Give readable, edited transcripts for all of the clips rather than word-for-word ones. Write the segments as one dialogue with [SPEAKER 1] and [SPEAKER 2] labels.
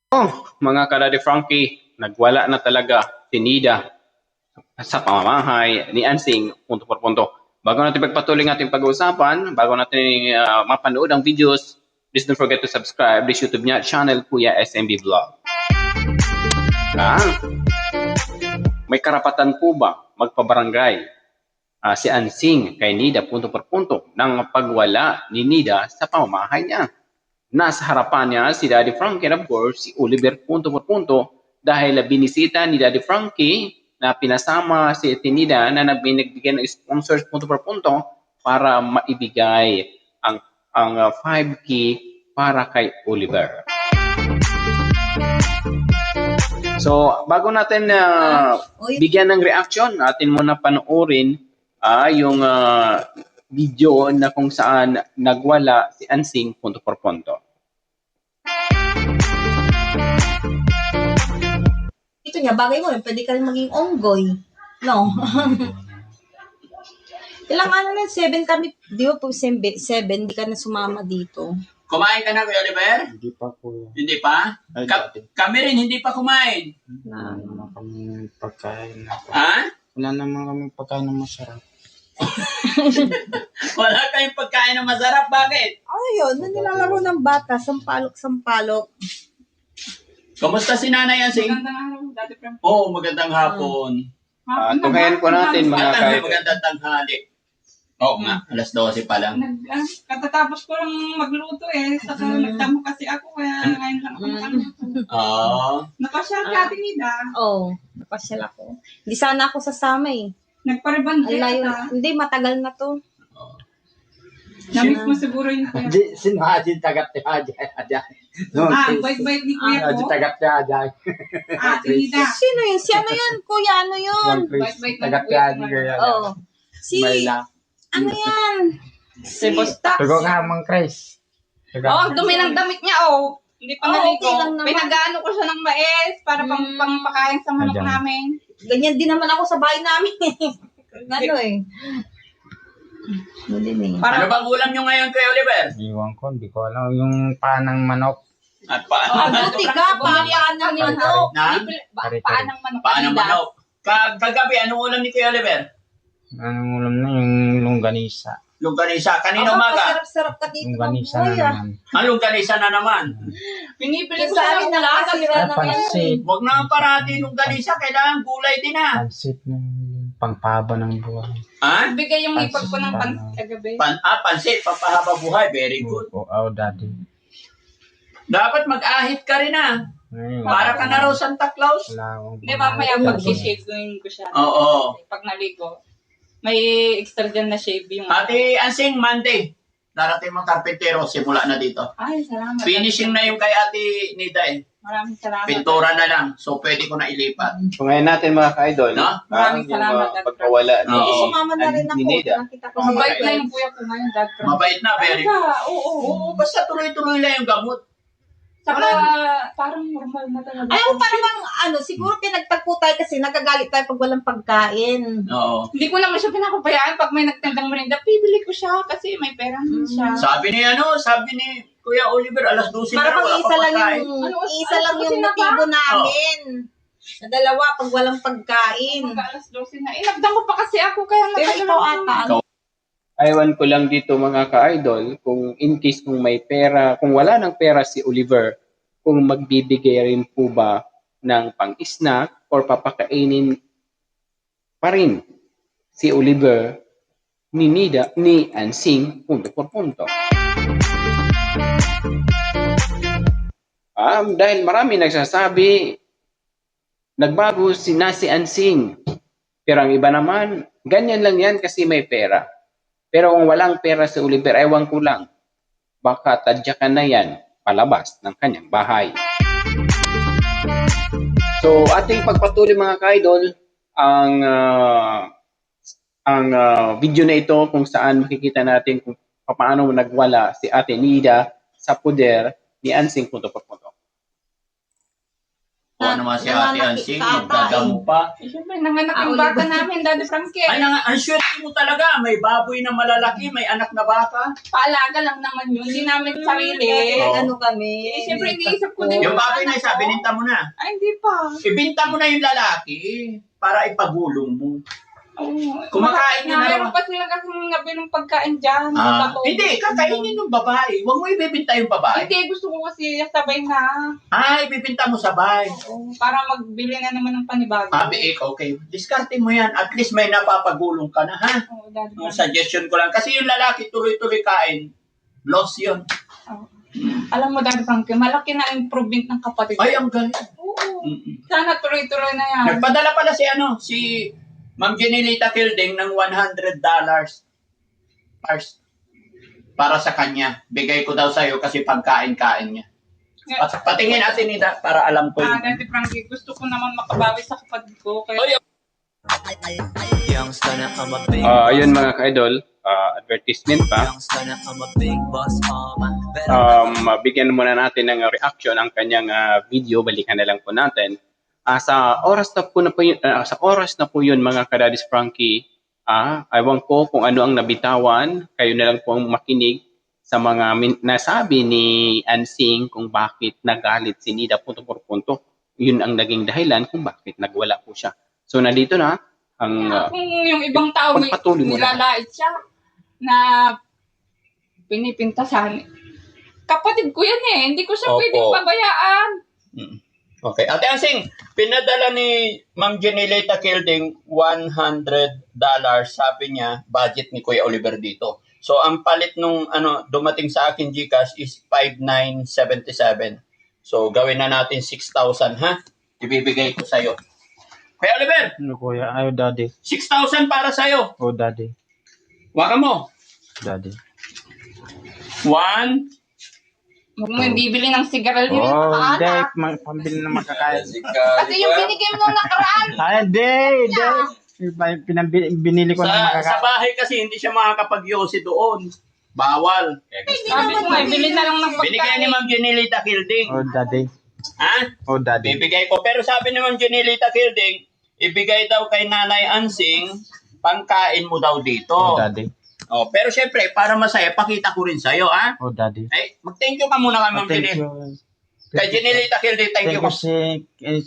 [SPEAKER 1] Oh, mga ka-Daddy Frankie, nagwala na talaga si Nida sa pamamahay ni Ansing punto por punto. Bago natin pagpatuloy ng ating pag-uusapan, bago natin mapanood ang videos, please don't forget to subscribe this YouTube channel, Kuya SMB Vlog. May karapatan po ba magpabarangay si Ansing kay Nida punto por punto ng pagwala ni Nida sa pamamahay niya? Nasa harapan niya si Daddy Frankie and of course si Oliver punto por punto dahil binisita ni Daddy Frankie na pinasama si Nida na nagbigay ng sponsors punto por punto para maibigay ang 5K para kay Oliver. So, bago natin bigyan ng reaction, natin muna panoorin yung video na kung saan nagwala si Ansing punto por punto.
[SPEAKER 2] Ito niya, bagay mo, pwede ka rin maging onggoy. No? Ilang ano na, 7 kami, di ba po 7, di ka na sumama dito.
[SPEAKER 3] Kumain ka na, Kuya Oliver?
[SPEAKER 4] Hindi pa po.
[SPEAKER 3] Hindi pa? Kami rin, hindi pa kumain.
[SPEAKER 4] Wala naman kami pagkain na.
[SPEAKER 3] Ha?
[SPEAKER 4] Wala naman kami pagkain na masarap.
[SPEAKER 3] Wala kayong pagkain na masarap, bakit?
[SPEAKER 2] Ayun, nilalaro ng bata, sampalok.
[SPEAKER 3] Kamusta si Nanay Ansing?
[SPEAKER 5] Magandang araw, Daddy Frank.
[SPEAKER 3] Oo, magandang hapon.
[SPEAKER 1] Tungayan po natin mga
[SPEAKER 3] At magandang tanghali. Oo nga, alas 12 pa lang.
[SPEAKER 5] Katatapos ko lang magluto saka nagdamo kasi ako, kaya ngayon lang ako nakaluto. Napasyal ka, Ate Nida.
[SPEAKER 2] Oo, napasyal ako. Hindi sana ako sasama eh.
[SPEAKER 5] Nagpariband
[SPEAKER 2] Hindi, matagal na to.
[SPEAKER 5] Namiss mo siguro yung kuya.
[SPEAKER 4] Sino hajin tagat ni hajin?
[SPEAKER 5] Bait-bait ni kuya ko.
[SPEAKER 4] Hajin tagat ni hajin.
[SPEAKER 5] Ate Nida.
[SPEAKER 2] Sino yun? Si ano yun? Kuya, ano yun?
[SPEAKER 5] Bait-bait
[SPEAKER 4] Tagat
[SPEAKER 5] ni
[SPEAKER 4] ni
[SPEAKER 5] kuya.
[SPEAKER 4] hajin kaya.
[SPEAKER 2] Oo. Si,
[SPEAKER 4] Mayla.
[SPEAKER 2] ano yan?
[SPEAKER 5] Si Bosta.
[SPEAKER 4] Tugo nga mang Chris.
[SPEAKER 5] Dumi ng damit niya, Hindi pa naligo.
[SPEAKER 2] Okay lang naman.
[SPEAKER 5] Pinag-ano ko siya ng mais para pangpakain sa manok
[SPEAKER 4] Ayan.
[SPEAKER 5] namin.
[SPEAKER 2] Ganyan din naman ako sa bahay namin. Ano eh.
[SPEAKER 3] Ano bang ulam nyo ngayon, Kuya Oliver?
[SPEAKER 4] Iwan ko, hindi ko alam. Yung panang manok.
[SPEAKER 3] At paano?
[SPEAKER 2] Buti ka, paan ng manok.
[SPEAKER 5] Paan ng manok.
[SPEAKER 3] Paano manok? Kagabi, anong ulam ni Kuya Oliver?
[SPEAKER 4] Anong ulam na yung longganisa.
[SPEAKER 3] Longganisa. Kanina umaga?
[SPEAKER 2] Sarap-sarap ka dito.
[SPEAKER 4] Longganisa na naman.
[SPEAKER 3] Longganisa na naman.
[SPEAKER 5] Pinipili ko
[SPEAKER 2] Sa
[SPEAKER 5] sa
[SPEAKER 2] amin
[SPEAKER 5] amin
[SPEAKER 2] na nakasira na
[SPEAKER 4] Pansit.
[SPEAKER 3] Huwag na parati longganisa. Kailangan gulay din
[SPEAKER 4] Pansit ng pangpaba ng buhay.
[SPEAKER 3] Ha?
[SPEAKER 5] Bigay yung ipag ko ng pansit kagabi.
[SPEAKER 3] Pansit, papahaba buhay. Very good.
[SPEAKER 4] Oo, daddy.
[SPEAKER 3] Dapat mag-ahit ka rin Para ka na raw Santa Claus.
[SPEAKER 4] Wala akong
[SPEAKER 5] Hindi, mamaya pag-shave ko siya.
[SPEAKER 3] Oo.
[SPEAKER 5] Pag naligo, may extra dyan na shave yung...
[SPEAKER 3] Ate Ansing, Monday. Darating mga karpentero, simula na dito.
[SPEAKER 5] Ay, salamat.
[SPEAKER 3] Finishing na yung kay Ate Nida
[SPEAKER 5] Maraming salamat.
[SPEAKER 3] Pintura na lang. So, pwede ko na ilipat.
[SPEAKER 1] Tungayan natin mga ka-idol.
[SPEAKER 3] No?
[SPEAKER 5] Maraming salamat, Dad.
[SPEAKER 1] Pagkawala ni
[SPEAKER 3] Oo.
[SPEAKER 2] Sumama na rin ako.
[SPEAKER 1] ni Nida.
[SPEAKER 2] Nakita ko
[SPEAKER 5] Mabait na yung kuya ko ngayon, Dad.
[SPEAKER 3] Mabait na, very good.
[SPEAKER 5] Oo.
[SPEAKER 3] Oo, basta tuloy-tuloy lang yung gamot.
[SPEAKER 5] Saka, parang normal na talaga.
[SPEAKER 2] Ayaw, parang siguro pinagtagpo tayo kasi nagagalit tayo pag walang pagkain.
[SPEAKER 3] Oo.
[SPEAKER 5] Hindi ko naman siya pinapabayaan pag may nagtandang merinda. Bibili ko siya kasi may pera naman siya.
[SPEAKER 3] Sabi ni Kuya Oliver, alas 12 na
[SPEAKER 2] Para
[SPEAKER 3] raw,
[SPEAKER 2] pang
[SPEAKER 3] wala
[SPEAKER 2] isa
[SPEAKER 3] pa
[SPEAKER 2] lang
[SPEAKER 3] pagkain.
[SPEAKER 2] isa lang yung motibo namin. Na dalawa pag walang pagkain.
[SPEAKER 5] Pagka alas 12 na. Nagdamo pa kasi ako kaya
[SPEAKER 2] Pero ikaw ata.
[SPEAKER 1] Aywan ko lang dito mga ka-idol kung in case kung may pera, kung wala ng pera si Oliver, kung magbibigay rin po ba ng pang-snack or papakainin pa rin si Oliver ni Nida, ni Ansing, punto por punto. Dahil marami nagsasabi, nagbago si Ansing. Pero ang iba naman, ganyan lang yan kasi may pera. Pero kung walang pera si Oliver, ewan ko lang, baka tadyakan na yan palabas ng kanyang bahay. So, ating pagpatuloy mga ka-idol, ang video na ito kung saan makikita natin kung paano nagwala si Ate Nida sa poder ni Ansing punto por punto.
[SPEAKER 3] O naman si Ate
[SPEAKER 2] nananakit
[SPEAKER 3] Ansing,
[SPEAKER 2] sa ata,
[SPEAKER 3] magdadamo pa.
[SPEAKER 5] Eh, syempre, nanganak yung bata namin, Daddy Frankie.
[SPEAKER 3] Ay, ang swerte mo talaga. May baboy na malalaki, may anak na baka.
[SPEAKER 5] Paalaga lang naman yun. Hindi namin sarili.
[SPEAKER 3] Oo.
[SPEAKER 2] Ano kami?
[SPEAKER 5] Eh, siyempre, iniisip ko din
[SPEAKER 3] Yung baboy na isa, bininta mo na.
[SPEAKER 5] Ay, hindi pa.
[SPEAKER 3] Ibinta mo na yung lalaki para ipagulong mo. Kumakain niya na
[SPEAKER 5] Meron
[SPEAKER 3] naman.
[SPEAKER 5] pa sila kasing nabilong pagkain dyan.
[SPEAKER 3] Hindi, kakainin ng babae. Huwag mo ibibinta yung babae.
[SPEAKER 5] Hindi, gusto ko kasi sabay na.
[SPEAKER 3] Ibibinta mo sabay.
[SPEAKER 5] Para magbili na naman ng panibago.
[SPEAKER 3] Okay. Diskarte mo yan. At least may napapagulong ka na, ha?
[SPEAKER 5] Oo, Daddy
[SPEAKER 3] Yung
[SPEAKER 5] Frankie.
[SPEAKER 3] suggestion ko lang. Kasi yung lalaki tuloy-tuloy kain, loss yun.
[SPEAKER 5] Alam mo, Daddy Frankie, malaki na improvement ng kapatid.
[SPEAKER 3] Ay, ang galing.
[SPEAKER 5] Oo.
[SPEAKER 3] Mm-mm.
[SPEAKER 5] Sana tuloy-tuloy na yan.
[SPEAKER 3] Nagpadala pala si Ma'am Jenilita Kilding ng $100 para sa kanya. Bigay ko daw sa'yo kasi pagkain-kain niya. Patingin natin nila para alam ko yun.
[SPEAKER 5] Daddy Frankie, gusto ko naman makabawi sa kapatid ko. Kaya
[SPEAKER 3] Ay,
[SPEAKER 1] Ayun mga ka-idol, advertisement pa. Bigyan muna natin ng reaction ang kanyang video. Balikan na lang po natin. Sa oras na po yun mga ka-Daddies Frankie, ewan ko kung ano ang nabitawan. Kayo na lang po ang makinig sa mga nasabi ni Ansing kung bakit nagalit si Nida punto por punto. Yun ang naging dahilan kung bakit nagwala po siya. So nandito na ang
[SPEAKER 5] kung yung ibang tao may
[SPEAKER 1] pagpatuloy mo na.
[SPEAKER 5] nilalait siya na pinipintasan. Kapatid ko yan eh. Hindi ko siya
[SPEAKER 3] Opo.
[SPEAKER 5] pwedeng pabayaan.
[SPEAKER 3] Okay. Ate Ansing, pinadala ni Ma'am Jenilita Kilding $100. Sabi niya, budget ni Kuya Oliver dito. So, ang palit nung dumating sa akin GCash is 5,977. So, gawin na natin 6,000, ha? Ibibigay ko sa'yo. Kuya Oliver,
[SPEAKER 4] Ano kuya? Ayaw, daddy.
[SPEAKER 3] 6,000 para sa'yo.
[SPEAKER 4] Oh, daddy.
[SPEAKER 3] Waka mo.
[SPEAKER 4] Daddy.
[SPEAKER 3] 1,
[SPEAKER 5] Huwag mo yung bibili ng sigarilyo.
[SPEAKER 4] Oh, hindi.
[SPEAKER 5] Anak.
[SPEAKER 4] Pambili na makakain.
[SPEAKER 5] Kasi yung binigay mo nung nakaraan.
[SPEAKER 4] Ay, hindi. Binili ko na
[SPEAKER 3] sa
[SPEAKER 4] makakain.
[SPEAKER 3] bahay kasi hindi siya makakapag-yosi doon. Bawal.
[SPEAKER 5] Sabi ko nga, bili na lang ng
[SPEAKER 3] Binigay ni
[SPEAKER 5] pagkain.
[SPEAKER 3] Ma'am Jenilita Kilding.
[SPEAKER 4] Oh, daddy.
[SPEAKER 3] Ha?
[SPEAKER 4] Oh, daddy.
[SPEAKER 3] Bibigay ko. Pero sabi ni Ma'am Jenilita Kilding, ibigay daw kay Nanay Ansing, pangkain mo daw dito.
[SPEAKER 4] Oh, daddy.
[SPEAKER 3] Pero syempre, para masaya, pakita ko rin sa'yo, ha?
[SPEAKER 4] Oh, daddy.
[SPEAKER 3] Ay, mag-thank you ka muna kay Ma'am
[SPEAKER 4] Thank
[SPEAKER 3] Jenilita.
[SPEAKER 4] you.
[SPEAKER 3] Kay Jenilita Kilding, thank you.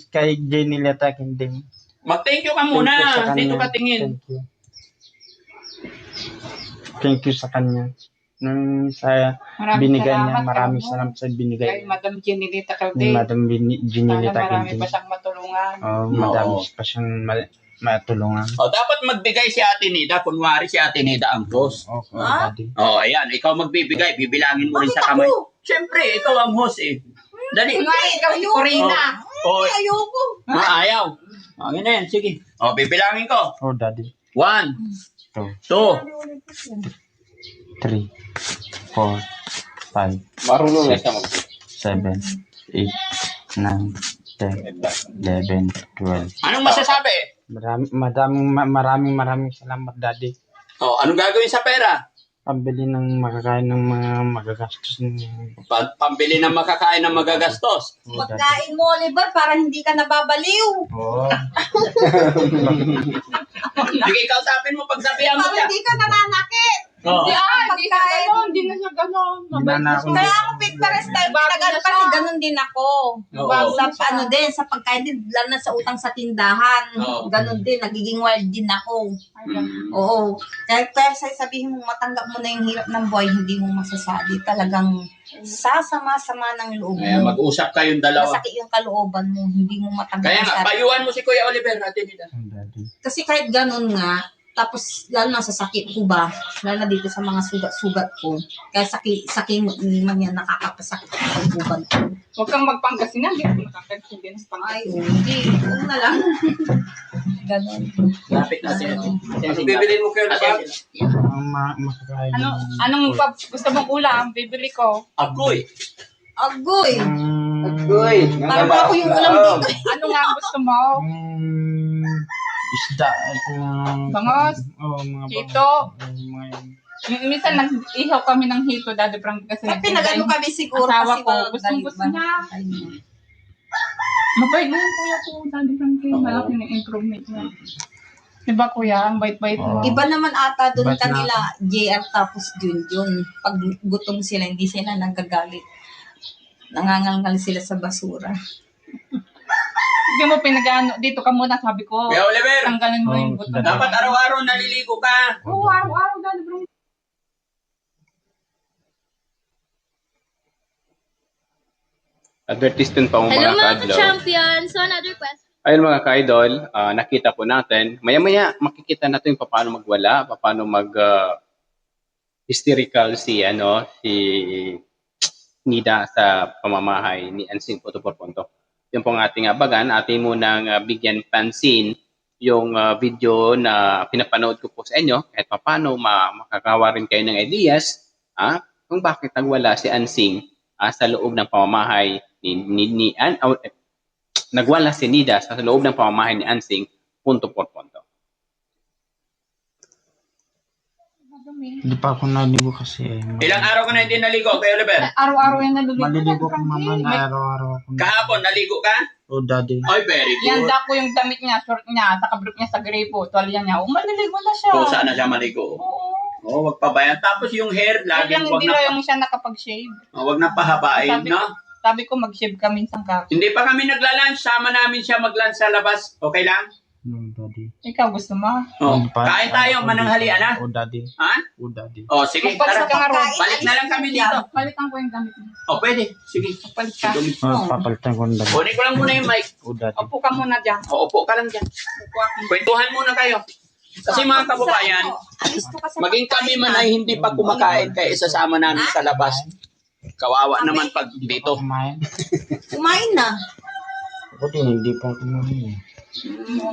[SPEAKER 4] Kay Jenny Leta Kinding.
[SPEAKER 3] Mag-thank you ka muna. Dito ka tingin.
[SPEAKER 4] Thank you. Thank you sa kanya. Nung sa binigay niya, maraming salamat sa
[SPEAKER 5] Kay
[SPEAKER 4] binigay
[SPEAKER 5] Madam Jenilita
[SPEAKER 4] ni
[SPEAKER 5] Calde.
[SPEAKER 4] Madam Jenny
[SPEAKER 5] Sana
[SPEAKER 4] Leta
[SPEAKER 5] marami
[SPEAKER 4] Kinding.
[SPEAKER 5] pa siyang matulungan.
[SPEAKER 4] Oh, madami pa siyang matulungan.
[SPEAKER 3] Dapat magbigay si Ate Nida. Kunwari si Ate Nida ang host.
[SPEAKER 4] Oh,
[SPEAKER 2] Ah?
[SPEAKER 4] daddy.
[SPEAKER 3] Ayan. Ikaw magbibigay. Bibilangin mo rin
[SPEAKER 2] Bakit
[SPEAKER 3] sa kamay.
[SPEAKER 2] ako?
[SPEAKER 3] Syempre, ikaw ang host eh. Dali.
[SPEAKER 5] Kunwari, ikaw si Corina.
[SPEAKER 2] Ayoko.
[SPEAKER 3] Ayaw. Okay na yan. Sige. Bibilangin ko.
[SPEAKER 4] Oh, daddy.
[SPEAKER 3] 1,
[SPEAKER 4] 2,
[SPEAKER 3] 2,
[SPEAKER 4] 3, 4, 5,
[SPEAKER 1] Marunong na siya mag
[SPEAKER 4] 7, 8, 9, 10, 11, 12.
[SPEAKER 3] Anong masasabi?
[SPEAKER 4] Maraming salamat, daddy.
[SPEAKER 3] Anong gagawin sa pera?
[SPEAKER 4] Pambili ng makakain ng mga magagastos ng
[SPEAKER 3] Pambili ng makakain ng magagastos.
[SPEAKER 2] Pagkain mo, Oliver, para hindi ka nababaliw.
[SPEAKER 4] Oh.
[SPEAKER 3] Sige, kausapin mo, pagsabihan mo
[SPEAKER 2] Para
[SPEAKER 3] siya.
[SPEAKER 2] hindi ka nananakit.
[SPEAKER 5] Hindi na gano'n. Hindi na siya gano'n. Mabait na siya.
[SPEAKER 2] Kaya ako pares tayo, pinag-ano kasi ganun din ako.
[SPEAKER 3] Oo.
[SPEAKER 2] Sa sa pagkain din, lalo na sa utang sa tindahan.
[SPEAKER 3] Oo.
[SPEAKER 2] Ganun din, nagiging wild din ako. Oo. Kaya sabihin mo, matanggap mo na yung hirap ng buhay, hindi mo masasabi. Talagang sasama-sama ng loob
[SPEAKER 3] Kaya
[SPEAKER 2] mo.
[SPEAKER 3] mag-usap kayong dalawa.
[SPEAKER 2] Masakit yung kalooban mo, hindi mo matanggap.
[SPEAKER 3] Kaya
[SPEAKER 2] yung
[SPEAKER 3] nga,
[SPEAKER 2] sarili.
[SPEAKER 3] payuhan mo si Kuya Oliver natin nila.
[SPEAKER 4] Daddy.
[SPEAKER 2] Kasi kahit ganun nga, tapos lalo na sa sakit ko ba, lalo na dito sa mga sugat-sugat ko, kaya sakit man yan nakakapasakit ang uban ko.
[SPEAKER 5] Huwag kang magpangasinan. Hindi ako nakakagsin din ng
[SPEAKER 2] Ay,
[SPEAKER 5] pangasinan.
[SPEAKER 2] hindi. Huwag na lang. Ganun.
[SPEAKER 3] Lapit natin. Bibilin mo kayo na ba?
[SPEAKER 4] Makakain.
[SPEAKER 5] Anong gusto mong ulam? Bibili ko.
[SPEAKER 3] Agoy.
[SPEAKER 2] Agoy!
[SPEAKER 1] Uy,
[SPEAKER 2] Parang ako yung ulam dito.
[SPEAKER 5] Ano nga gusto mo?
[SPEAKER 4] Isda.
[SPEAKER 5] Bangos?
[SPEAKER 4] Mga
[SPEAKER 5] Hito?
[SPEAKER 4] mga
[SPEAKER 5] Minsan nag-ihaw kami ng hito, Daddy Frank, kasi
[SPEAKER 2] Ay, pinag-ano kami siguro.
[SPEAKER 5] asawa
[SPEAKER 2] kasi
[SPEAKER 5] ko,
[SPEAKER 2] walang
[SPEAKER 5] gustong gusto
[SPEAKER 2] galit
[SPEAKER 5] niya.
[SPEAKER 2] ba?
[SPEAKER 5] Mabait na yung kuya ko, Daddy Frankie.
[SPEAKER 3] Oo.
[SPEAKER 5] Malaki ng improvement niya. Diba kuya, ang bait-bait mo.
[SPEAKER 4] Oo.
[SPEAKER 2] Iba naman ata doon
[SPEAKER 4] Ba't na-
[SPEAKER 2] kanila, JR tapos Junjun. Pag gutom sila, hindi sila nagagalit. Nangangalngal sila sa basura.
[SPEAKER 5] Hindi mo pinag-ano, dito ka muna, sabi ko.
[SPEAKER 3] Kuya Oliver,
[SPEAKER 5] Tanggalan mo yung
[SPEAKER 4] Oo,
[SPEAKER 5] buto.
[SPEAKER 3] dapat araw-araw naliligo ka.
[SPEAKER 5] Oo, araw-araw, Daddy Frankie.
[SPEAKER 1] Advertisement pa mo
[SPEAKER 6] Hello
[SPEAKER 1] mga
[SPEAKER 6] mga
[SPEAKER 1] kaadlaw.
[SPEAKER 6] ka-champion! So another question.
[SPEAKER 1] Ayun mga ka-idol, nakita po natin. Maya-maya makikita natin paano magwala, paano hysterical si Nida sa pamamahay ni Ansing Puto por Punto. Yung pong ating abagan, ating munang bigyan pansin yung video na pinapanood ko po sa inyo kahit paano makakawa rin kayo ng ideas kung bakit nagwala si Ansing sa loob ng pamamahay nagwala si Nida sa loob ng pamamahay ni Ansing punto por punto.
[SPEAKER 4] Hindi pa ako naligo kasi.
[SPEAKER 3] Ilang araw ka na hindi naligo, Kuya Oliver?
[SPEAKER 5] Araw-araw yan naliligo.
[SPEAKER 4] Maliligo ko
[SPEAKER 5] Daddy
[SPEAKER 4] naman
[SPEAKER 5] Frankie.
[SPEAKER 4] araw-araw ako.
[SPEAKER 3] Kahapon, naligo ka?
[SPEAKER 4] Oh, daddy.
[SPEAKER 3] Ay, very
[SPEAKER 5] Yan
[SPEAKER 3] good.
[SPEAKER 5] ko yung damit niya, short niya, saka brief niya sa grepo, tuwalya niya. Maliligo na siya.
[SPEAKER 3] Kung saan na siya maligo.
[SPEAKER 5] Oo.
[SPEAKER 3] Oo, wag pa ba yan? Tapos yung hair,
[SPEAKER 5] Lagyan
[SPEAKER 3] laging wag
[SPEAKER 5] hindi
[SPEAKER 3] na,
[SPEAKER 5] lang siya nakapag-shave.
[SPEAKER 3] wag na pahabain,
[SPEAKER 5] Sabi
[SPEAKER 3] no?
[SPEAKER 5] Sabi ko mag-shave ka minsan ka.
[SPEAKER 3] Hindi pa kami nagla-lunch, sama namin siya mag-lunch sa labas. Okay lang?
[SPEAKER 4] No, daddy.
[SPEAKER 5] Ikaw gusto mo?
[SPEAKER 3] Oh,
[SPEAKER 4] Hindi pa.
[SPEAKER 3] kain tayo, mananghalian ha?
[SPEAKER 4] Oh, daddy.
[SPEAKER 3] Ha?
[SPEAKER 4] Oh, daddy.
[SPEAKER 3] Oh, sige,
[SPEAKER 5] Magpalit
[SPEAKER 3] tara.
[SPEAKER 5] ka nga ron.
[SPEAKER 3] Balik na lang kami dito.
[SPEAKER 5] Palitan ko yung damit mo.
[SPEAKER 3] Oh, pwede. Sige.
[SPEAKER 5] Palit ka.
[SPEAKER 4] Oh, papalitan ko ng daddy.
[SPEAKER 3] Kunin ko lang muna yung mic.
[SPEAKER 4] Oh, daddy.
[SPEAKER 5] Upo ka muna dyan.
[SPEAKER 3] O, upo ka lang dyan.
[SPEAKER 5] Upo ako.
[SPEAKER 3] Kwentuhan muna kayo. Kasi mga kababayan, maging kami man ay hindi pa kumakain kaya isasama namin sa labas. Kawawa naman pag dito.
[SPEAKER 4] Kumain.
[SPEAKER 2] Kumain na.
[SPEAKER 4] Ako din, hindi pa kumain.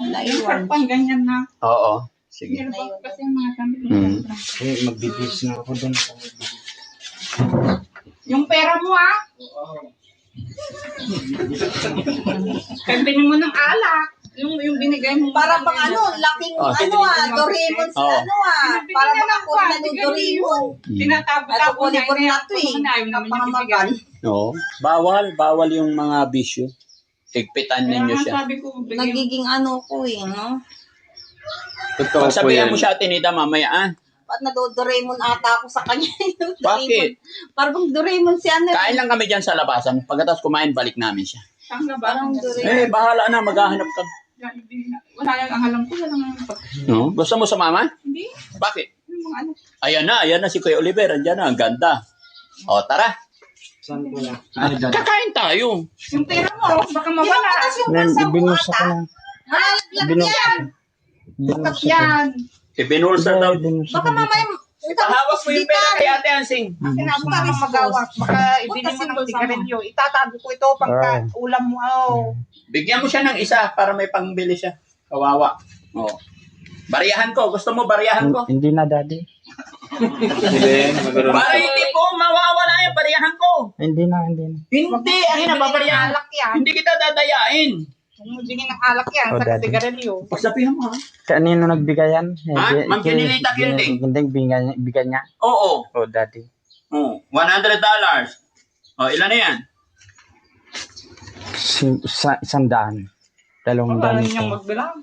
[SPEAKER 2] Naiwan.
[SPEAKER 5] Pang ganyan na.
[SPEAKER 3] Oo. Sige.
[SPEAKER 5] Hirap kasi yung mga damit mo.
[SPEAKER 3] Mm.
[SPEAKER 4] Eh, magbibis na ako doon.
[SPEAKER 5] Yung pera mo Pembili mo ng alak. Yung binigay mo.
[SPEAKER 2] Para pang laking
[SPEAKER 3] Oh,
[SPEAKER 2] Doraemon sa
[SPEAKER 3] Oh.
[SPEAKER 2] para mga ako na ng Doraemon.
[SPEAKER 5] Tinatapos
[SPEAKER 2] Ito
[SPEAKER 5] ako
[SPEAKER 2] ko na to eh.
[SPEAKER 5] Ayaw namin yung bibigyan.
[SPEAKER 3] Oo. Bawal yung mga bisyo. Higpitan ninyo
[SPEAKER 5] Kaya
[SPEAKER 3] siya.
[SPEAKER 5] sabi ko, bigyan mo.
[SPEAKER 2] Nagiging ko eh, no?
[SPEAKER 1] Totoo po
[SPEAKER 3] Pagsabihan
[SPEAKER 1] yan.
[SPEAKER 3] mo siya, Tinita, mamaya
[SPEAKER 2] Ba't Doraemon ata ako sa kanya? Yung
[SPEAKER 3] Bakit?
[SPEAKER 2] Parang Doraemon si ano.
[SPEAKER 3] Kain lang kami dyan sa labasan. Pagkatapos kumain, balik namin siya.
[SPEAKER 5] Tanga ba?
[SPEAKER 2] Parang Doraemon.
[SPEAKER 3] Bahala na. Maghahanap ka.
[SPEAKER 5] Wala yung ang alam ko. Wala nang pag...
[SPEAKER 3] No? Gusto mo sumama?
[SPEAKER 5] Hindi.
[SPEAKER 3] Bakit?
[SPEAKER 5] Yung mga ano.
[SPEAKER 3] Ayan na si Kuya Oliver. Andiyan na. Ang ganda. O, tara.
[SPEAKER 4] Saan ko na? Ay, daddy.
[SPEAKER 3] Kakain tayo.
[SPEAKER 5] Yung pera mo, baka mawala.
[SPEAKER 2] Yung
[SPEAKER 4] Ibinusa ko na.
[SPEAKER 2] Malalaglag
[SPEAKER 4] Binusa
[SPEAKER 2] yan.
[SPEAKER 5] Bakit
[SPEAKER 4] ko.
[SPEAKER 5] yan?
[SPEAKER 3] Ibinulsa daw.
[SPEAKER 4] Binusa
[SPEAKER 2] Baka
[SPEAKER 4] ko.
[SPEAKER 2] mamaya,
[SPEAKER 3] Ipahawak mo yung pera kay Ate Ansing.
[SPEAKER 5] Sinabi ko naman magawak. Baka ibili mo ng sigarilyo. Itatago ko ito pagka ulam mo.
[SPEAKER 3] Bigyan mo siya ng isa para may pangbili siya. Kawawa. O. Bariyahan ko. Gusto mo bariyahan ko?
[SPEAKER 4] Hindi na, daddy.
[SPEAKER 3] Para hindi po mawawala yung bariyahan ko.
[SPEAKER 4] Hindi na.
[SPEAKER 3] Hindi. Ayun na, babariyahan.
[SPEAKER 5] Alak yan.
[SPEAKER 3] Hindi kita dadayain.
[SPEAKER 5] Kung bigyan ng alak yan,
[SPEAKER 4] Oh,
[SPEAKER 5] sa
[SPEAKER 4] daddy.
[SPEAKER 5] sigarilyo.
[SPEAKER 3] Pagsabihan mo ha.
[SPEAKER 4] Kanino nagbigay yan?
[SPEAKER 3] Ha? Ma'am Jenilita Gilding.
[SPEAKER 4] Hindi, bigay niya.
[SPEAKER 3] Oo.
[SPEAKER 4] Oh, daddy.
[SPEAKER 3] Oh, $100. O, ilan na yan?
[SPEAKER 4] 100. 200
[SPEAKER 5] Wala ninyong
[SPEAKER 4] ito.
[SPEAKER 5] magbilang.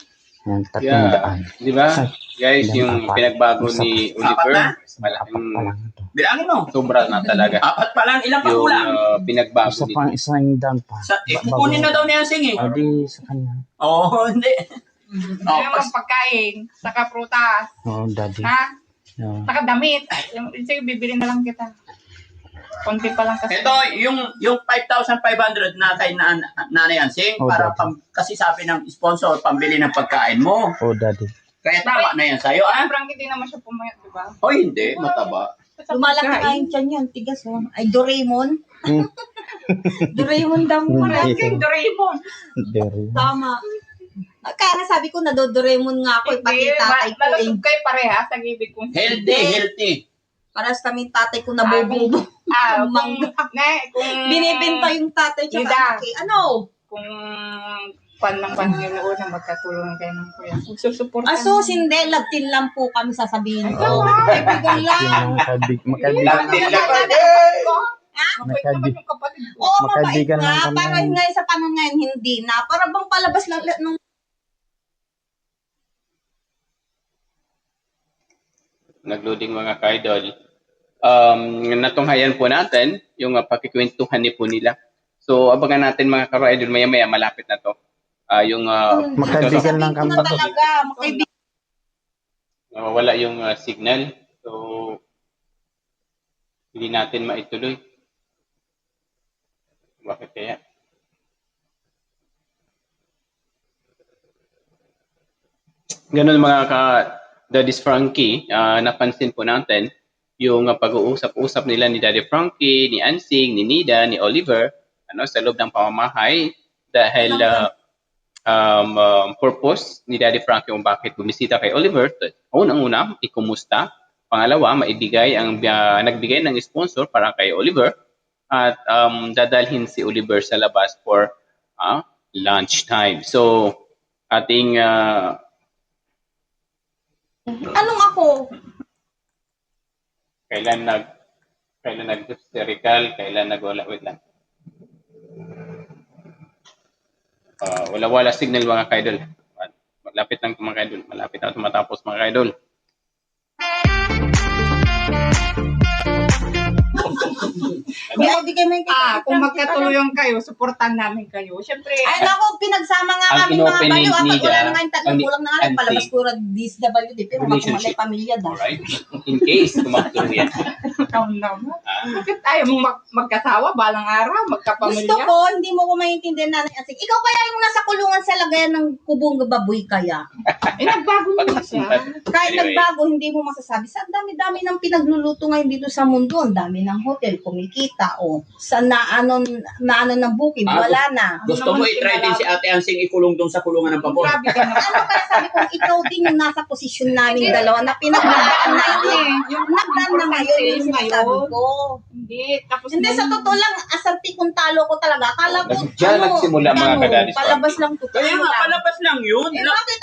[SPEAKER 4] Yan, 300.
[SPEAKER 1] Yeah. Di ba? Guys,
[SPEAKER 4] Ilan
[SPEAKER 1] yung
[SPEAKER 4] apat?
[SPEAKER 1] pinagbago ni
[SPEAKER 3] Apat na?
[SPEAKER 1] Oliver,
[SPEAKER 4] Apat
[SPEAKER 1] malaking
[SPEAKER 4] pa lang ito.
[SPEAKER 3] Bilangin mo.
[SPEAKER 1] sobra na talaga.
[SPEAKER 3] 4 pa lang. Ilan pa
[SPEAKER 1] Yung
[SPEAKER 3] kulang?
[SPEAKER 1] pinagbago
[SPEAKER 4] Isa
[SPEAKER 1] ni
[SPEAKER 4] pang isang daan pa.
[SPEAKER 3] Kukunin na daw ni Ansing eh.
[SPEAKER 4] O di sa kanya.
[SPEAKER 3] Oo, hindi. Oh,
[SPEAKER 5] Yung mga pagkain, saka prutas,
[SPEAKER 4] Oh, daddy.
[SPEAKER 5] ha?
[SPEAKER 4] Oh.
[SPEAKER 5] Saka damit. Sige, bibili na lang kita. Konti pa lang kasi.
[SPEAKER 3] ito, yung 5,500 na kay Nanay Ansing
[SPEAKER 4] Oh,
[SPEAKER 3] para
[SPEAKER 4] daddy.
[SPEAKER 3] kasi sabi ng sponsor, pambili ng pagkain mo.
[SPEAKER 4] Oh, daddy.
[SPEAKER 3] Kaya tama na yan sa'yo, ah?
[SPEAKER 5] Frank, hindi naman siya pumayat, di ba?
[SPEAKER 3] O hindi, mataba.
[SPEAKER 2] Lumalaki nga yung tiyan yan, tigas Ay, Doraemon.
[SPEAKER 4] Hmm.
[SPEAKER 2] Doraemon daw mo.
[SPEAKER 4] Hindi.
[SPEAKER 5] Frank, Doraemon.
[SPEAKER 4] Daddy.
[SPEAKER 2] Tama. Kaya nasabi ko na Doraemon nga ako, pati tatay ko eh.
[SPEAKER 5] Malusog kayo pareha sa gibig kong
[SPEAKER 3] Healthy.
[SPEAKER 2] Paras kami tatay ko na bobo.
[SPEAKER 5] Ah,
[SPEAKER 2] Mangga.
[SPEAKER 5] kung
[SPEAKER 2] Binibenta yung tatay tsaka
[SPEAKER 5] Ida.
[SPEAKER 2] anak eh. Ano?
[SPEAKER 5] kung pan ng Panginoon na magkatulungan kayo ng kuya. Kung susuportan.
[SPEAKER 2] Aso, hindi. Lagtin lang po kami sasabihin ko.
[SPEAKER 3] Oh.
[SPEAKER 2] Kaibigan lang.
[SPEAKER 4] Yung magkaibigan.
[SPEAKER 3] Latin lang.
[SPEAKER 5] Mabait naman yung kapatid ko.
[SPEAKER 2] Oo, mabait
[SPEAKER 4] Magkaibigan lang
[SPEAKER 2] nga.
[SPEAKER 4] kami.
[SPEAKER 2] Pero ngayon sa panahon ngayon, hindi na. Para bang palabas lang nung
[SPEAKER 1] Nagloading mga ka-idol. Natunghayan po natin yung pakikwentuhan ni po nila. So, abangan natin mga ka-idol, maya-maya malapit na to. Yung
[SPEAKER 4] Magkaibigan lang kami.
[SPEAKER 2] na talaga. Makaibigan.
[SPEAKER 1] wala yung signal. So, hindi natin maituloy. Bakit kaya? Ganun mga Daddy's Frankie, napansin po natin yung pag-uusap-usap nila ni Daddy Frankie, ni Ansing, ni Nida, ni Oliver sa loob ng pamamahay dahil purpose ni Daddy Frankie kung bakit bumisita kay Oliver. Unang-una, ikumusta. Pangalawa, maibigay ang nagbigay ng sponsor para kay Oliver at dadalhin si Oliver sa labas for lunch time. So, ating
[SPEAKER 2] Anong ako?
[SPEAKER 1] kailan nag-hysterical, kailan nagwala, wait lang. Wala signal mga kaidol. Malapit lang mga kaidol. Malapit na tumatapos mga kaidol.
[SPEAKER 2] Bigay mo yung
[SPEAKER 5] Kung magkatuluyan kayo, supportan namin kayo. Siyempre,
[SPEAKER 2] Ay, naku, pinagsama nga
[SPEAKER 1] Ang
[SPEAKER 2] kami mga
[SPEAKER 1] inopen
[SPEAKER 2] baliw. At
[SPEAKER 1] ni
[SPEAKER 2] wala
[SPEAKER 1] Nida,
[SPEAKER 2] na nga yung tatlong
[SPEAKER 1] ang-
[SPEAKER 2] kulang na nga lang.
[SPEAKER 1] ang-
[SPEAKER 2] Palabas ko rin DSWD. Pero
[SPEAKER 1] Relationship.
[SPEAKER 2] makumalay pamilya daw.
[SPEAKER 1] Alright? In case tumatuluyan.
[SPEAKER 5] ikaw naman. Bakit ayaw mong magkasawa balang araw, magkapamilya?
[SPEAKER 2] Gusto ko, hindi mo ko maintindihan na Asing. Ikaw kaya yung nasa kulungan sa lagayan ng kubong baboy kaya.
[SPEAKER 5] Nagbago na siya.
[SPEAKER 2] Kahit
[SPEAKER 1] Anyway.
[SPEAKER 2] nagbago, hindi mo masasabi. Sa dami-dami ng pinagluluto ngayon dito sa mundo. Ang dami ng hotel, kumikita. O, sa naano ng bukid, wala na.
[SPEAKER 3] Gusto mo i-try din si Ate Ansing ikulong doon sa kulungan ng pabor?
[SPEAKER 5] Grabe ka na.
[SPEAKER 2] Ano kaya sabi ko, ikaw din yung nasa posisyon namin dalawa na pinagdaan natin.
[SPEAKER 5] Yung
[SPEAKER 2] Nagdan na ngayon yung sinasabi ko.
[SPEAKER 5] Hindi. Tapos
[SPEAKER 2] Hindi, sa totoo lang, asarti kung talo ko talaga. Akala ko,
[SPEAKER 1] Diyan nagsimula mga kadadis.
[SPEAKER 2] palabas lang to.
[SPEAKER 3] Kaya nga, palabas lang yun.
[SPEAKER 2] Bakit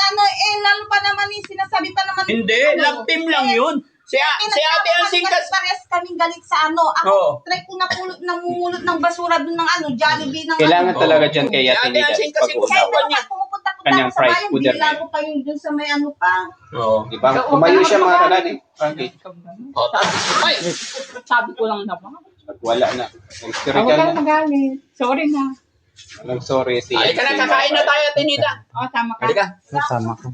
[SPEAKER 2] lalo pa naman sinasabi pa naman.
[SPEAKER 3] Hindi, love team lang yun. Si Ate Ansing kasi...
[SPEAKER 2] Pares kaming galit sa
[SPEAKER 3] Oo.
[SPEAKER 2] Ako, try ko namumulot ng basura dun ng Jollibee ng
[SPEAKER 1] Kailangan
[SPEAKER 3] Oo.
[SPEAKER 1] talaga dyan kay
[SPEAKER 3] Si
[SPEAKER 1] Ate
[SPEAKER 3] Ate
[SPEAKER 1] Nida
[SPEAKER 3] Ansing kasi
[SPEAKER 2] Kaya
[SPEAKER 1] pag-unawa.
[SPEAKER 3] niya.
[SPEAKER 2] pumupunta
[SPEAKER 1] Kanyang
[SPEAKER 2] sa
[SPEAKER 1] price
[SPEAKER 2] bayan,
[SPEAKER 1] pudar
[SPEAKER 2] bigla
[SPEAKER 1] na
[SPEAKER 2] ko pa yung dun sa may pa.
[SPEAKER 3] Oo.
[SPEAKER 1] Diba? Tumayo siya mga kadadi. Okay.
[SPEAKER 3] Oh, ay!
[SPEAKER 5] Sabi ko lang naman.
[SPEAKER 1] Wala na.
[SPEAKER 5] Ako
[SPEAKER 1] Hysterical
[SPEAKER 5] ka
[SPEAKER 1] na.
[SPEAKER 5] magalit. Sorry na.
[SPEAKER 1] Walang sorry si
[SPEAKER 3] Ay, ka na, kakain na tayo, Tinita.
[SPEAKER 5] O, tama ka.
[SPEAKER 3] Halika.
[SPEAKER 4] Nasama ko.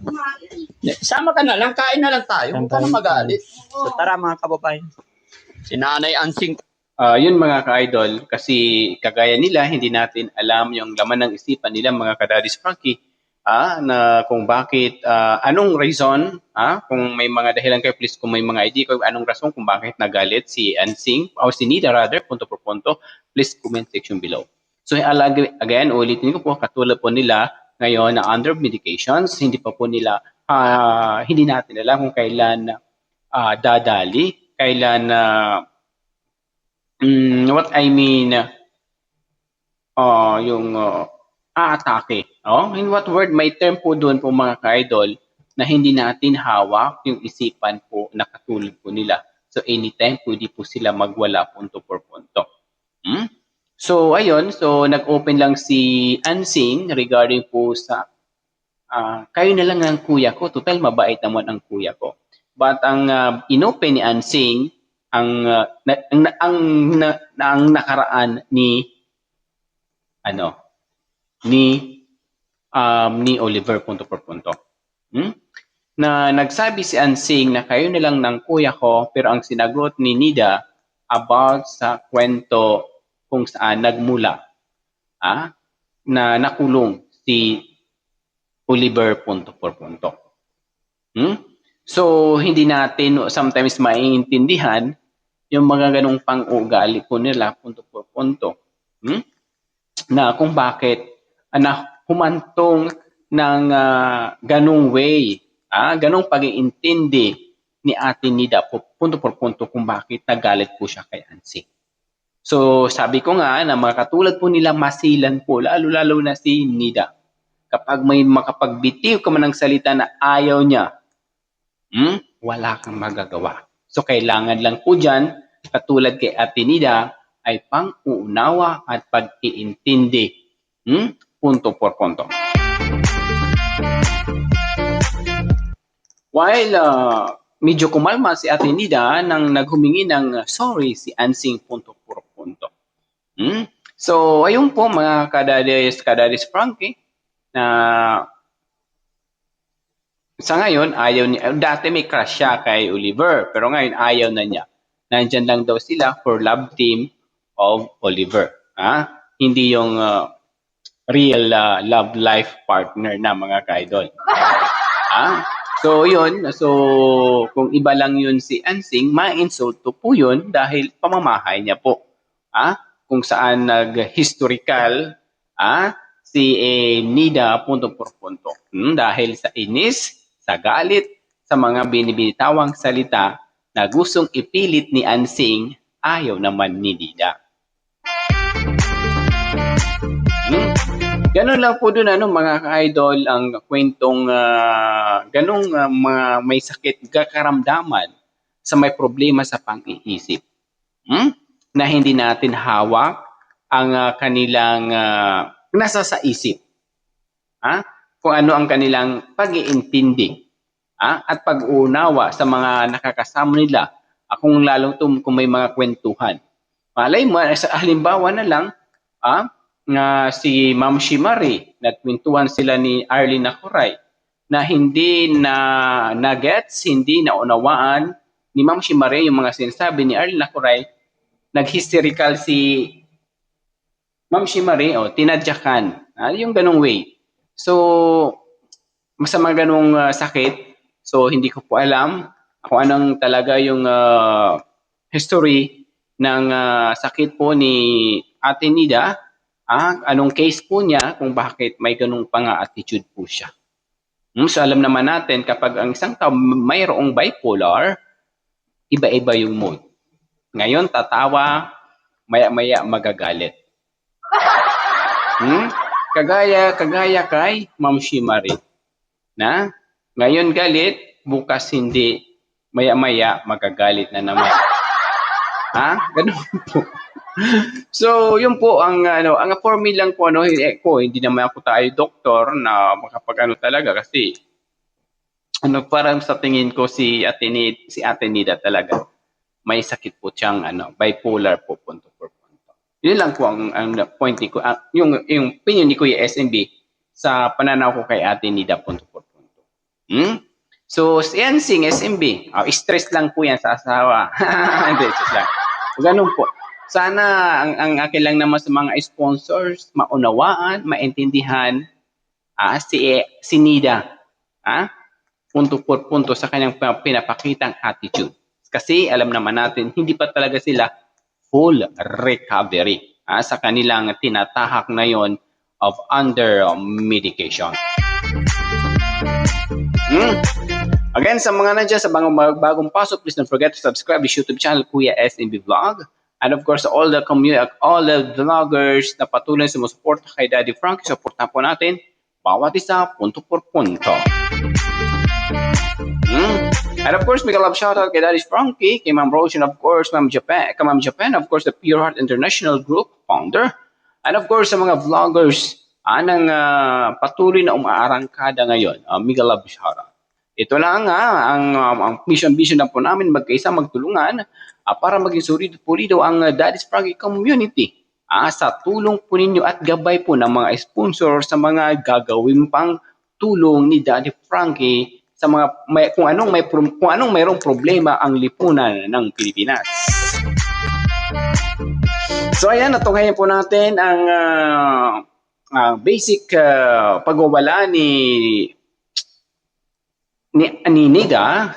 [SPEAKER 3] Sama ka na lang, kain na lang tayo. Huwag ka na magalit.
[SPEAKER 4] So tara mga kababayan.
[SPEAKER 3] Si Nanay Ansing.
[SPEAKER 1] Yun mga ka-idol, kasi kagaya nila, hindi natin alam yung laman ng isipan nila mga kadadis Frankie, na kung bakit, anong reason, kung may mga dahilan kayo, please kung may mga idea kung anong rason kung bakit nagalit si Ansing, o si Nida rather, punto por punto, please comment section below. So again, ulitin ko po, katulad po nila ngayon na under medications, hindi pa po nila, hindi natin alam kung kailan dadali, kailan what I mean, yung aatake. In what word, may term po doon po mga ka-idol na hindi natin hawak yung isipan po na katulad po nila. So anytime pwede po sila magwala punto por punto. So ayun, so nag-open lang si Ansing regarding po sa kayo na lang ang kuya ko. Total mabait naman ang kuya ko. But ang inopen ni Ansing ang nakaraan ni Oliver punto por punto. Na nagsabi si Ansing na kayo na lang ng kuya ko, pero ang sinagot ni Nida about sa kwento kung saan nagmula na nakulong si Oliver punto por punto. So, hindi natin sometimes maiintindihan yung mga ganong pang-ugali po nila, punto por punto. Na kung bakit humantong ng ganong way, ganong pag-iintindi ni Ate Nida po, punto por punto kung bakit nagalit po siya kay Ansing. So, sabi ko nga na mga katulad po nila masilan po, lalo-lalo na si Nida. Kapag may makapagbitiw ka man ng salita na ayaw niya, wala kang magagawa. So, kailangan lang po dyan, katulad kay Ate Nida, ay pang-uunawa at pag-iintindi. Punto por punto. While medyo kumalma si Ate Nida nang naghumingi ng sorry si Ansing punto por punto. So, ayun po mga kadadis Frankie, na sa ngayon, ayaw niya. Dati may crush siya kay Oliver, pero ngayon ayaw na niya. Nandyan lang daw sila for love team of Oliver. Hindi yung real love life partner na mga ka-idol. So yun, so kung iba lang yun si Ansing, ma-insulto po yun dahil pamamahay niya po. Kung saan nag-historical si Nida punto por punto. Dahil sa inis, sa galit, sa mga binibitawang salita na gustong ipilit ni Ansing, ayaw naman ni Nida. Ganun lang po dun mga ka-idol ang kwentong ganung mga may sakit kakaramdaman sa may problema sa pang-iisip. Na hindi natin hawak ang kanilang nasa sa isip. Kung ano ang kanilang pag-iintindi at pag-uunawa sa mga nakakasama nila. Kung lalong kung may mga kwentuhan. Malay mo, halimbawa na lang, nga si Ma'am Shimari, nagkwentuhan sila ni Arlene Nakuray na hindi na gets, hindi naunawaan ni Ma'am Shimari yung mga sinasabi ni Arlene Nakuray. Nag-hysterical si Ma'am Shimari, tinadyakan, yung ganong way. So, masama ganong sakit, so hindi ko po alam kung anong talaga yung history ng sakit po ni Ate Nida. Anong case po niya kung bakit may ganung attitude po siya. So alam naman natin kapag ang isang tao mayroong bipolar, iba-iba yung mood. Ngayon tatawa, maya-maya magagalit. Kagaya kay Ma'am Shimari. Na ngayon galit, bukas hindi, maya-maya magagalit na naman. Ganun po. So, yun po ang for me lang po hindi naman ako tayo doktor na makapag talaga kasi parang sa tingin ko si Ate Nida talaga may sakit po siyang bipolar po punto por punto. Yun lang po ang point ko yung opinion ni Kuya SMB sa pananaw ko kay Ate Nida punto por punto. So, si Ansing SMB, stress lang po yan sa asawa. Hindi, stress lang. Ganun po. Sana ang akin lang naman sa mga sponsors, maunawaan, maintindihan si Nida. Punto por punto sa kanyang pinapakitang attitude. Kasi alam naman natin, hindi pa talaga sila full recovery sa kanilang tinatahak na yon of under medication. Again, sa mga nandiyan, sa mga bagong pasok, please don't forget to subscribe to YouTube channel Kuya SMB Vlog. And of course, all the vloggers na patuloy sumusuporta kay Daddy Frankie, supportan po natin bawat isa, punto por punto. And of course, mega love shoutout kay Daddy Frankie, kay Ma'am Rose, and of course, Ma'am Japan, of course, the Pure Heart International Group founder. And of course, sa mga vloggers nang patuloy na umaarangkada ngayon, mega love shoutout. Ito lang ang mission na po namin magkaisa, magtulungan para maging sulido ang Daddy's Frankie community. Sa tulong po ninyo at gabay po ng mga sponsor sa mga gagawin pang tulong ni Daddy Frankie sa mga kung anong mayroong problema ang lipunan ng Pilipinas. So ayan, natunghayan po natin ang basic pagwawala ni Nida,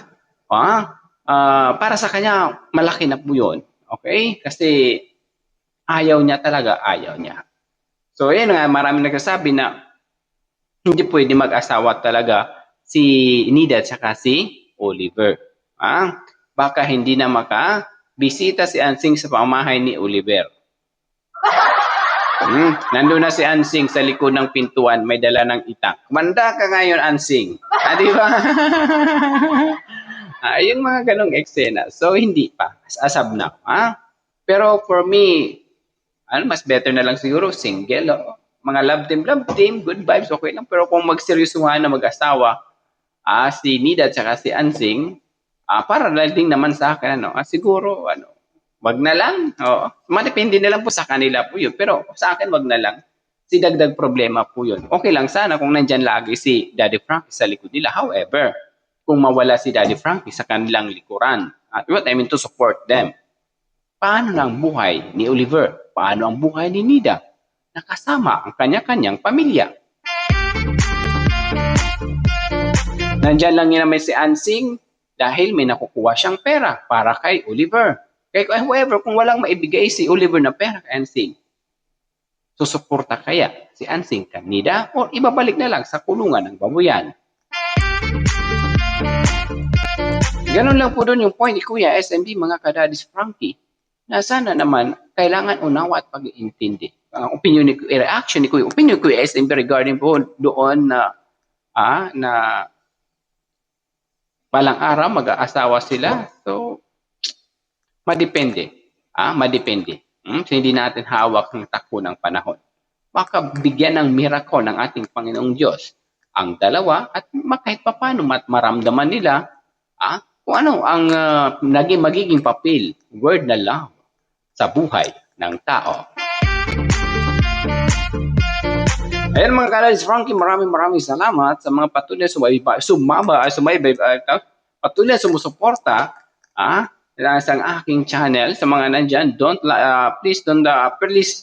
[SPEAKER 1] para sa kanya, malaki na po yun. Okay? Kasi ayaw niya. So, yun nga, maraming nagsasabi na hindi pwede mag-asawa talaga si Nida at saka si Oliver. Baka hindi na makabisita si Ansing sa pamahay ni Oliver. Nandun na si Ansing sa likod ng pintuan, may dala ng itak. Kumanda ka ngayon, Ansing. Di ba? Yung mga ganong eksena. So, hindi pa. As of now. Pero for me, mas better na lang siguro single. Mga love team, good vibes, okay lang. Pero kung magseryosohan na mag-asawa, si Nida at saka si Ansing, para lang din naman sa akin, siguro, wag na lang. Madepende na lang po sa kanila po yun. Pero sa akin, wag na lang. Si dagdag problema po yun. Okay lang sana kung nandyan lagi si Daddy Frankie sa likod nila. However, kung mawala si Daddy Frankie sa kanilang likuran, what I mean to support them, paano na ang buhay ni Oliver? Paano ang buhay ni Nida? Nakasama ang kanya-kanyang pamilya. Nandyan lang yun naman si Ansing dahil may nakukuha siyang pera para kay Oliver. However, kung walang maibigay si Oliver na pera kay Ansing, susuporta kaya si Ansing kay Nida o ibabalik na lang sa kulungan ng babuyan? Ganun lang po doon yung point ni Kuya SMB, mga kadadis Frankie, na sana naman kailangan unawa at pag-iintindi. Ang opinion ni Kuya, reaction ni Kuya, opinion ni Kuya SMB regarding po doon na balang araw mag-aasawa sila. So, madepende. Madepende. Hindi natin hawak ng takbo ng panahon. Baka bigyan ng miracle ng ating Panginoong Diyos ang dalawa at kahit paano maramdaman nila kung ano ang magiging papel, word na love sa buhay ng tao. Ayan mga kadadis Frankie, maraming salamat sa mga patuloy patuloy sumusuporta sa aking channel. Sa mga nandyan, please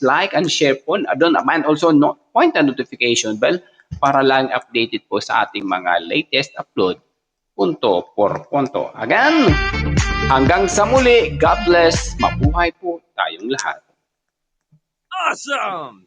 [SPEAKER 1] like and share po. Don't mind also point the notification bell para lang updated po sa ating mga latest upload punto por punto. Again, hanggang sa muli, God bless, mabuhay po tayong lahat.
[SPEAKER 7] Awesome!